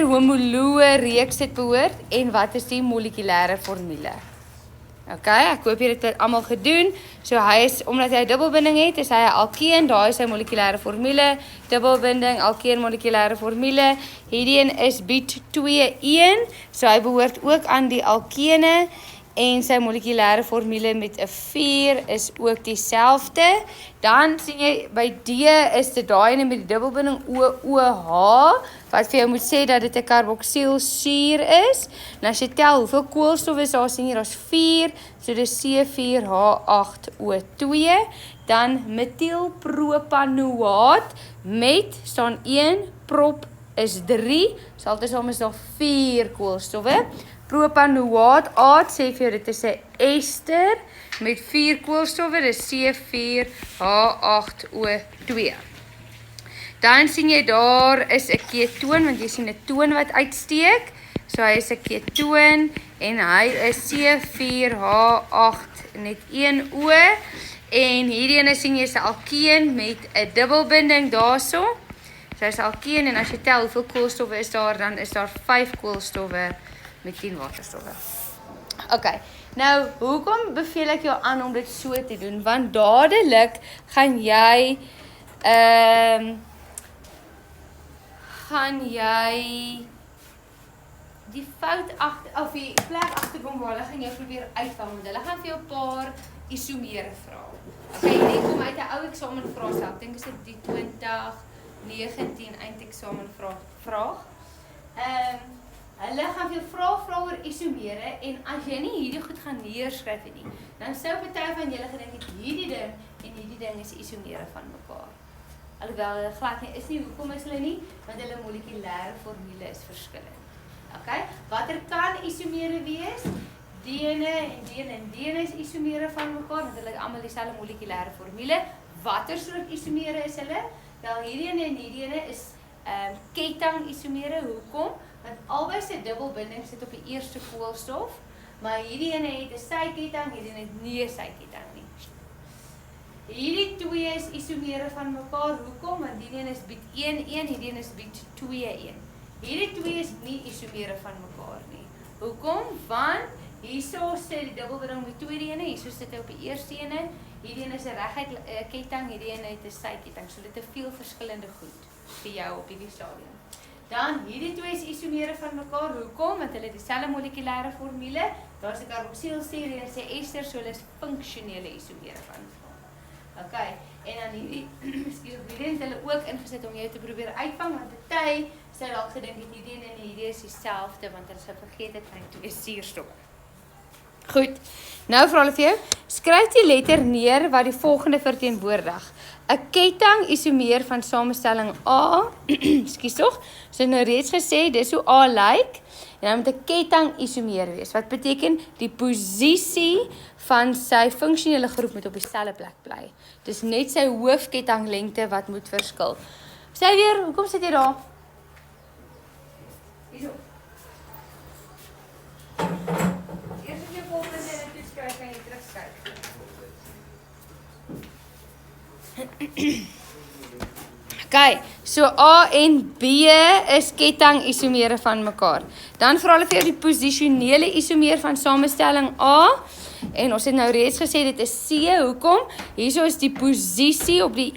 homoloë reeks dit behoort en wat is die molekulêre formule? Okay, ek hoop julle het dit almal gedoen. So hy is, omdat hy 'n dubbelbinding het, is hy 'n alkeen, daar is sy molekulêre formule, dubbelbinding, alkeen molekulêre formule. Hierdie een is BUT21, so hy behoort ook aan die alkene en sy molekulêre formule met 'n 4 is ook dieselfde. Dan sien jy by D is dit daai ene met die dubbelbinding OOH wat vir jou moet sê dat dit 'n karboksielsuur is. En as jy tel hoeveel koolstof is daar, sien jy daar's 4, so dis C4H8O2. Dan metielpropanoaat met staan 1, prop is 3, so altesaam is daar 4 koolstowwe. Propanoaat aat sê vir jou dit is 'n ester met 4 koolstowwe, dis C4H8O2. Dan sien jy daar is 'n ketoon, want jy sien 'n toon wat uitsteek. So hy is 'n ketoon en hy is C4H8 net 1 O. En hierdie ene sien jy is 'n alkeen met 'n dubbelbinding daarso. So hy is alkeen en as jy tel hoeveel koolstowwe is daar, dan is daar 5 koolstowwe met 10 waterstowwe. Okay, nou hoekom beveel ek jou aan om dit so te doen? Want dadelik gaan jy die fout agter of die plek agterkom waar hulle gaan jou probeer uitvang, want hulle gaan vir jou 'n paar isomere vra. Okay, dit kom uit 'n ou eksamenvraag. Ek dink is dit die 2019 eindeksamevraag. Hulle gaan vir jou vra oor isomere en as jy nie hierdie goed gaan neerskryf nie, dan sou party van julle gedink het hierdie ding en hierdie ding is isomere van mekaar. Alhoewel hulle glad nie is nie, hoekom is hulle nie? Want hulle molekulêre formule is verskillend. Okay, watter kan isomere wees? Dene en dene en dene is isomere van mekaar, want hulle het almal dieselfde molekulêre formule. Watter soort isomere is hulle? Wel, hierdie ene en hierdie ene is ketting isomere. Hoekom? Want albei se dubbelbinding sit op die eerste koolstof, maar hierdie ene het 'n syketting, hierdie ene het nie 'n syketting nie. Hierdie twee is isomere van mekaar. Hoekom? Want die ene is BUT11, hierdie ene is BUT21. Hierdie twee is nie isomere van mekaar nie. Hoekom? Want hierso sit die dubbelbinding op die tweede ene, hierso sit hy op die eerste ene. Hierdie ene is 'n reguit ketting, hierdie ene het 'n syketting. So dit het veel verskillende goed vir jou op hierdie stadium. Dan hierdie twee is isomere van mekaar. Hoekom? Want hulle het dieselfde molekulêre formule. Daar's 'n karboksielsuur en 'n ester, so hulle is funksionele isomere van mekaar. Okay, en dan hierdie hierdie het hulle ook ingesit om jou te probeer uitvang, want party sou dalk gedink het hierdie en hierdie is dieselfde, want hulle sou vergeet het van twee suurstowwe. Goed, nou vra hulle vir jou, skryf die letter neer wat die volgende verteenwoordig. 'n ketting isomeer van samestelling A, ekskuus tog, so nou reeds gesê, dis hoe A lyk, en dan moet 'n ketting isomeer wees, wat beteken die posisie van sy funksionele groep moet op dieselfde plek bly. Dis net sy hoofkettinglengte wat moet verskil. Sê weer, hoekom sit jy daar? Hierso. Eers as jy volgende in die toets kry, kan jy terugskryf. Okay, so A en B is ketting isomere van mekaar. Dan vra hulle vir jou die posisionele isomeer van samestelling A. En ons het nou reeds gesê dit is C. Hoekom? Hierso is die posisie op die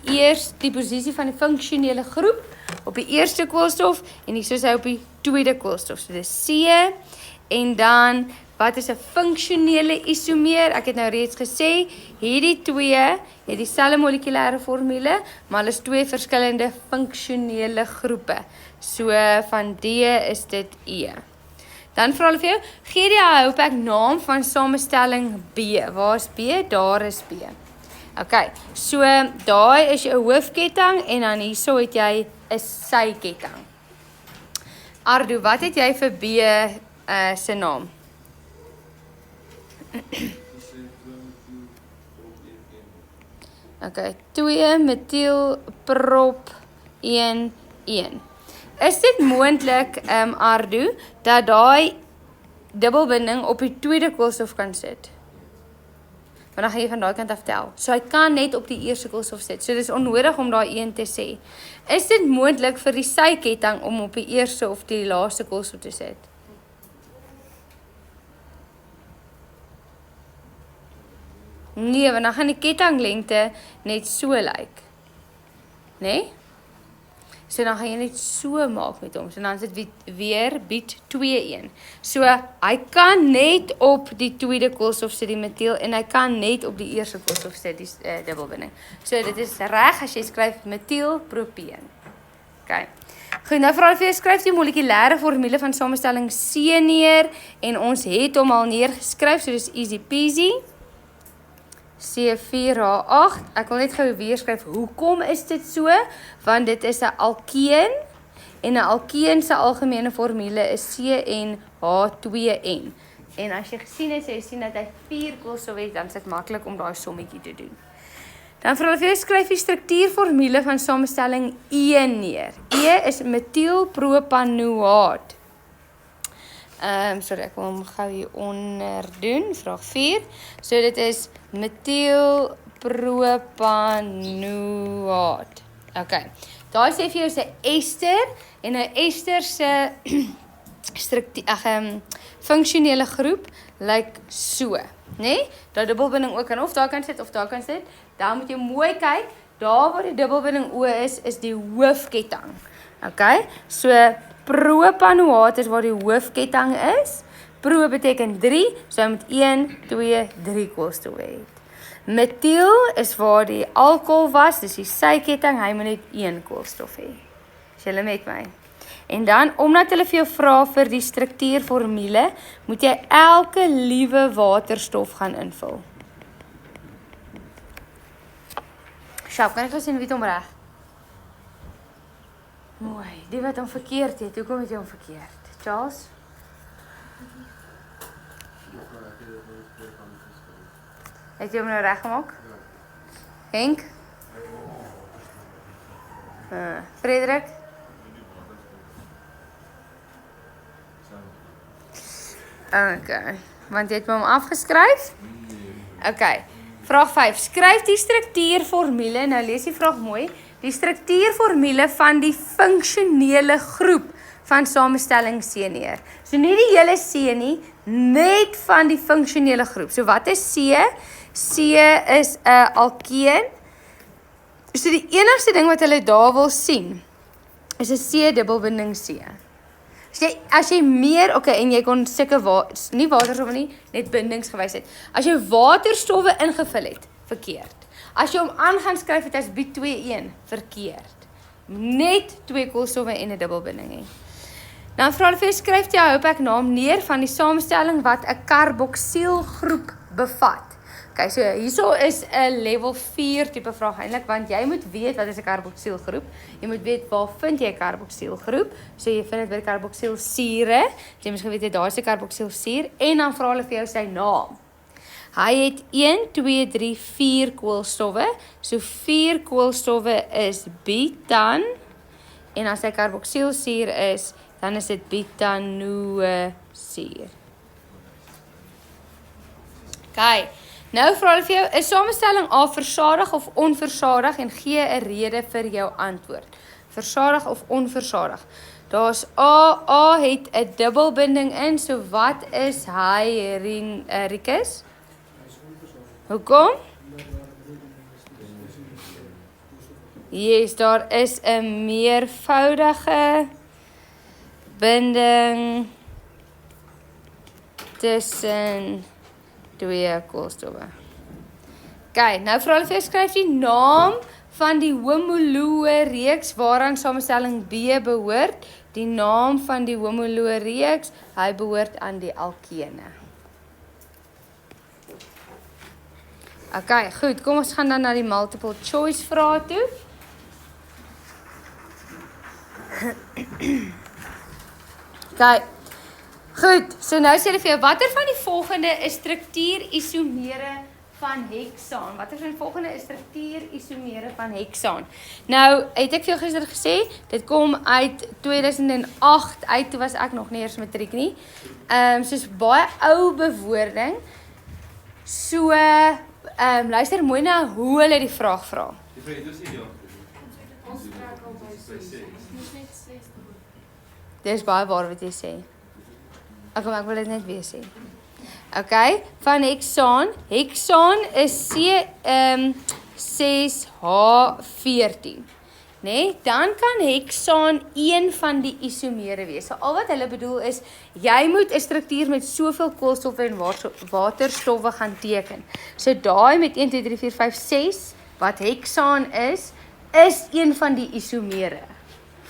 posisie van die funksionele groep op die eerste koolstof en hierso is hy op die tweede koolstof. So dis C. En dan wat is 'n funksionele isomeer? Ek het nou reeds gesê hierdie twee het dieselfde molekulêre formule, maar hulle is twee verskillende funksionele groepe. So van D is dit E. Dan vra hulle vir jou, gee die houpak naam van samestelling B. Waar is B? Daar is B. Okay, so daai is jou hoofketting en dan hierso het jy 'n syketting. Ardo, wat het jy vir B se naam? Okay, 2 metielprop 1 1. Is dit moontlik, Ardo, dat daai dubbelbinding op die tweede koolstof kan sit? want dan gaan jy van daai kant af tel. So hy kan net op die eerste koolstof sit. So dis onnodig om daai 1 te sê. Is dit moontlik vir die syketting om op die eerste of die laaste koolstof te sit? Nee, want dan gaan die kettinglengte net so lyk. Nee? So dan gaan jy net so maak met hom. So dan is dit weer bied 2-1. So hy kan net op die tweede koolstof sit die metiel en hy kan net op die eerste koolstof sit die dubbelbinding. So dit is reg as jy skryf metielpropeen. Okay. Goed, nou vra vir jou skryf die molekulêre formule van samestelling C neer en ons het hom al neergeskryf, so dis easy peasy. C4H8. Ek wil net gou weer skryf, hoekom is dit so? Want dit is 'n alkeen en 'n alkeen se algemene formule is CnH2n. En as jy gesien het, jy sien dat hy 4 koolstowwe het, dan is dit maklik om daai sommetjie te doen. Dan vra hulle vir jou skryf die struktuurformule van samestelling E neer. E is metielpropanoaat. Sorry, ek wil hom gou hier onder doen, vraag 4. So dit is metielpropanoaat. Okay. Daar sê vir jou 'n ester en 'n ester se funksionele groep lyk so, né? Daai dubbelbinding ook kan of daar kan sit of daar kan sit. Dan moet jy mooi kyk, daar waar die dubbelbinding O is die hoofketting. Okay? So propanoaat is waar die hoofketting is. Pro beteken 3, so hy moet 1, 2, 3 koolstowwe hê. Metiel is waar die alkohol was, dis die syketting, hy moet net 1 koolstof hê. Is julle met my? En dan, omdat hulle vir jou vra vir die struktuurformule, moet jy elke liewe waterstof gaan invul. Sjap, kan ek gou sien wie het hom reg? Mooi, die wat hom verkeerd het, hoekom het jy hom verkeerd? Charles? Het jy hom nou reg gemaak? Henk? Frederik? Okay, want jy het hom afgeskryf? Okay, vraag 5. Skryf die struktuurformule, nou lees die vraag mooi, die struktuurformule van die funksionele groep van samestelling C neer. So nie die hele C nie, net van die funksionele groep. So wat is C? C is 'n alkeen. So die enigste ding wat hulle daar wil sien, is 'n C dubbelbinding C. As jy meer, okay, en jy kon sulke nie waterstowwe nie, net bindings gewys het. As jy waterstowwe ingevul het, verkeerd. As jy hom aan gaan skryf het as B21, verkeerd. Net 2 koolstowwe en 'n dubbelbinding hê. Dan vra hulle vir jou, skryf die Houpack naam neer van die samestelling wat 'n karboksielgroep bevat. Okay, so hierso is 'n level 4 tipe vraag eintlik, want jy moet weet wat is 'n karboksielgroep. Jy moet weet waar vind jy 'n karboksielgroep? So jy vind dit by die karboksielsure. Jy moet geweet daar's 'n karboksielsuur en dan vra hulle vir jou sy naam. Hy het 1, 2, 3, 4 koolstowwe. So 4 koolstowwe is butan en as hy karboksielsuur is, dan is dit butanoesuur. Okay. Nou vra hulle vir jou, is samestelling A versadig of onversadig en gee 'n rede vir jou antwoord. Versadig of onversadig. Daar's A het 'n dubbelbinding in, so wat is hy, Rikus? Hoekom? Yes, daar is 'n meervoudige binding tussen 2 koolstowwe. Okay, nou vra hulle vir jou, skryf die naam van die homoloë reeks waaraan samestelling B behoort. Die naam van die homoloë reeks, hy behoort aan die alkene. Okay, goed, kom ons gaan dan na die multiple choice vrae toe. Okay. Goed, so nou sê hulle vir jou, watter van die volgende is struktuurisomere van heksaan? Watter van die volgende is struktuurisomere van heksaan? Nou, het ek vir jou gister gesê, dit kom uit 2008 uit, toe was ek nog nie eers matriek nie. Soos baie ou bewoording. So, luister mooi na hoe hulle die vraag vra. Die vraag is nie ja. Ons trek al by 6. Dis net 6. Dis baie waar wat jy sê. Ek wil dit net weer sê. Okay, van hexaan. Hexaan is C6H14. Nee, dan kan hexaan een van die isomere wees. So al wat hulle bedoel is, jy moet 'n struktuur met soveel koolstowwe en waterstowwe gaan teken. So daai met 1 2 3 4 5 6 wat hexaan is een van die isomere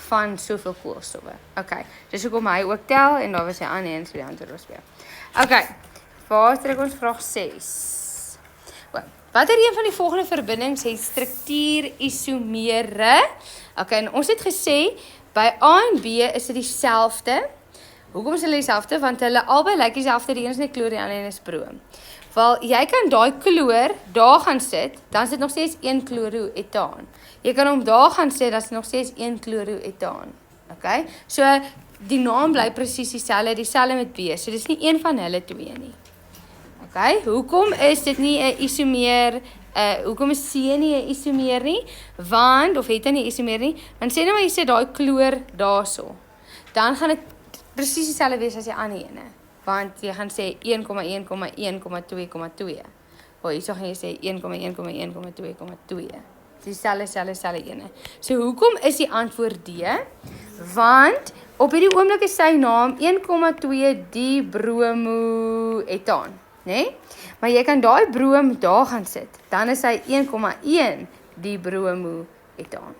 van soveel koolstowwe. Okay, dis hoekom hy ook tel en daar was hy aan en so die antwoord was weer. Okay, waar trek ons vraag 6. Watter een van die volgende verbindings het struktuur isomere? Okay, en ons het gesê by A en B is dit dieselfde. Hoekom is hulle dieselfde? Want hulle albei lyk dieselfde, die een is net kloor, die ander een is broom. Wel, jy kan daai kloor daar gaan sit, dan is dit nog steeds 1 chloroetaan. Jy kan hom daar gaan sit, dan is dit nog steeds 1 chloroetaan. Okay? So die naam bly presies dieselfde met B. So dis nie een van hulle twee nie. Okay? Hoekom is dit nie 'n isomeer? Hoekom is C nie 'n isomeer nie? Want of het hy nie 'n isomeer nie? Want sê nou maar jy sit daai kloor daarso. Dan gaan dit presies dieselfde wees as die ander ene. Want jy gaan sê 1,1,1,2,2. Of hierso gaan jy sê 1,1,1,2,2. Dieselfde ene. So hoekom is die antwoord D? Want op hierdie oomblik is sy naam 1,2 dibromoetaan, né? Maar jy kan daai broom daar gaan sit. Dan is hy 1,1 dibromoetaan.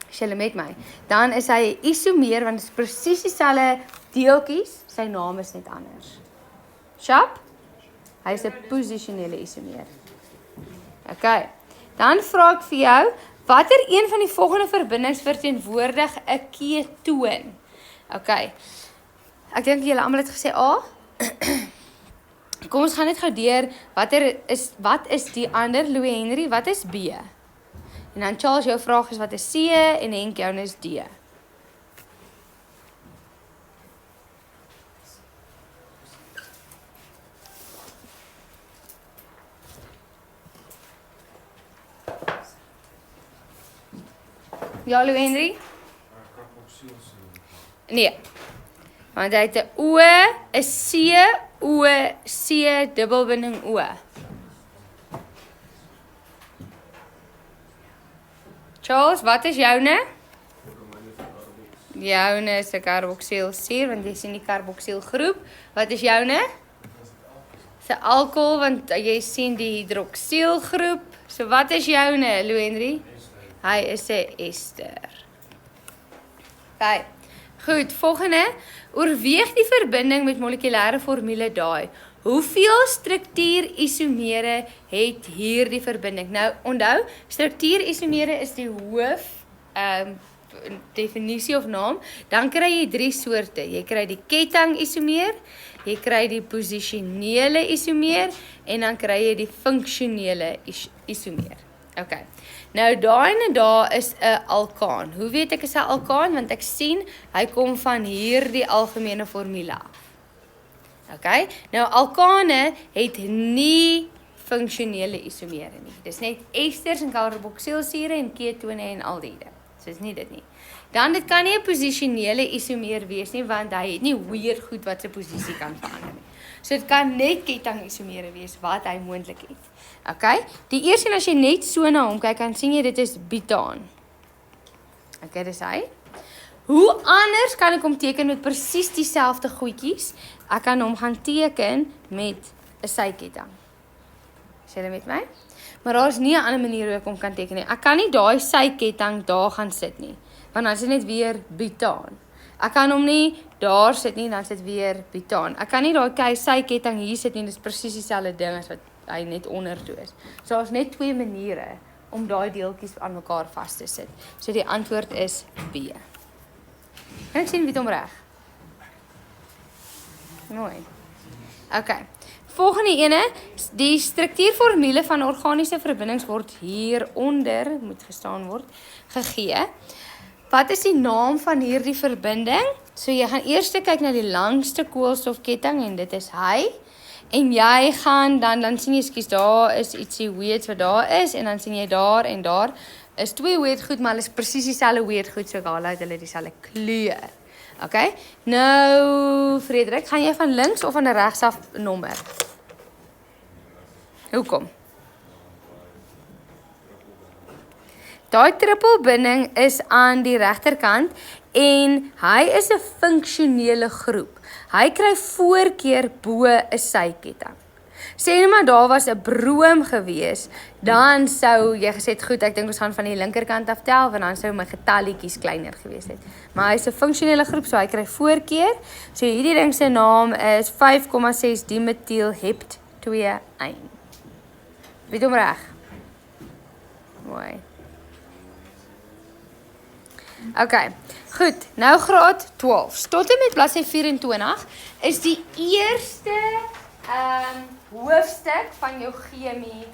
As jy met my, dan is hy 'n isomeer want dit is presies dieselfde deeltjies, sy naam is net anders. Sharp? Hy is 'n posisionele isomeer. Okay. Dan vra ek vir jou, watter een van die volgende verbindings verteenwoordig 'n ketoon? Okay. Ek dink julle almal het gesê A. Kom ons gaan net gou deur wat is die ander Louis Henry, wat is B? En dan Charles, jou vraag is wat is C en Henk joune is D. Ja, Louis Henry? Nee. Want hy het 'n O, 'n C, O, C, dubbelbinding O. Charles, wat is joune? Joune is 'n karboksielsuur, want jy sien die karboksielgroep. Wat is joune? Dis 'n alkohol, want jy sien die hidroksielgroep. So wat is joune, Louis Henry? Hy is 'n ester. Okay. Goed, volgende. Oorweeg die verbinding met molekulêre formule daai. Hoeveel struktuurisomere het hierdie verbinding? Nou, onthou, struktuurisomere is die hoof definisie of naam. Dan kry jy 3 soorte. Jy kry die kettingisomeer, jy kry die posisionele isomeer en dan kry jy die funksionele isomeer. Okay. Nou daai en daar is 'n alkaan. Hoe weet ek is 'n alkaan? Want ek sien hy kom van hierdie algemene formule af. Okay? Nou alkane het nie funksionele isomere nie. Dis net esters en karboksielsure en ketone en al die dinge. So is nie dit nie. Dan dit kan nie 'n posisionele isomeer wees nie want hy het nie weer goed wat sy posisie kan verander nie. So dit kan net kettingisomere wees wat hy moontlik het. Okay? Die eerste en as jy net so na hom kyk, kan sien jy dit is butaan. Okay, dis hy. Hoe anders kan ek hom teken met presies dieselfde goedjies? Ek kan hom gaan teken met 'n syketting. Is julle met my? Maar daar is nie 'n ander manier hoe ek hom kan teken nie. Ek kan nie daai syketting daar gaan sit nie, want dan is dit net weer butaan. Ek kan hom nie daar sit nie, dan sit weer butaan. Ek kan nie daai syketting hier sit nie, dis presies dieselfde ding as wat hy net onder toe is. So daar's net 2 maniere om daai deeltjies aan mekaar vas te sit. So die antwoord is B. Kan ek sien wie het hom reg? Mooi. Okay. Volgende ene, die struktuurformule van organiese verbindings word hieronder, moet gestaan word, gegee. Wat is die naam van hierdie verbinding? So jy gaan eers kyk na die langste koolstofketting en dit is hy. En jy gaan dan sien jy skus daar is ietsie weird wat daar is en dan sien jy daar en daar is 2 weird goed, maar hulle is presies dieselfde weird goed, so haal uit hulle dieselfde kleur. Okay? Nou Frederik, gaan jy van links of van regs af nommer? Hoekom? Daai trippelbinding is aan die regterkant en hy is 'n funksionele groep. Hy kry voorkeur bo 'n syketting. Sê net maar daar was 'n broom gewees, dan sou jy gesê het goed, ek dink ons gaan van die linkerkant af tel want dan sou my getalletjies kleiner gewees het. Maar hy is 'n funksionele groep, so hy kry voorkeur. So hierdie ding se naam is 5,6 dimetielhept 2-1. Weet hom reg? Mooi. Okay, goed, nou graad 12. Tot en met bladsy 24 is die eerste hoofstuk van jou chemie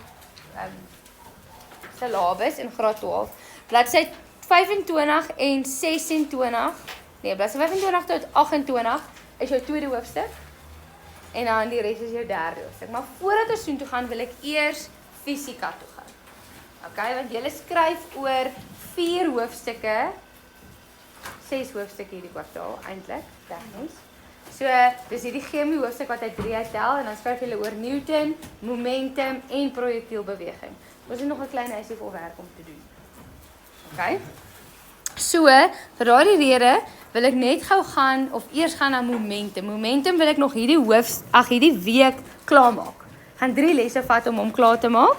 syllabus in graad 12. Bladsy 25 en 26, nee, bladsy 25 tot 28 is jou tweede hoofstuk. En dan die res is jou derde hoofstuk. Maar voordat ons soontoe gaan, wil ek eers fisika toe gaan. Okay, want julle skryf oor 4 hoofstukke, 6 hoofstukke hierdie kwartaal, eintlik, tegnies. So, dis hierdie chemie hoofstuk wat uit 3 uittel, en dan skryf julle oor Newton, momentum en projektielbeweging. Ons het nog 'n klein huisie vol werk om te doen. Okay? So, vir daardie rede wil ek net gou gaan, of eers gaan na momentum. Momentum wil ek nog hierdie week klaarmaak. Gaan 3 lesse vat om hom klaar te maak.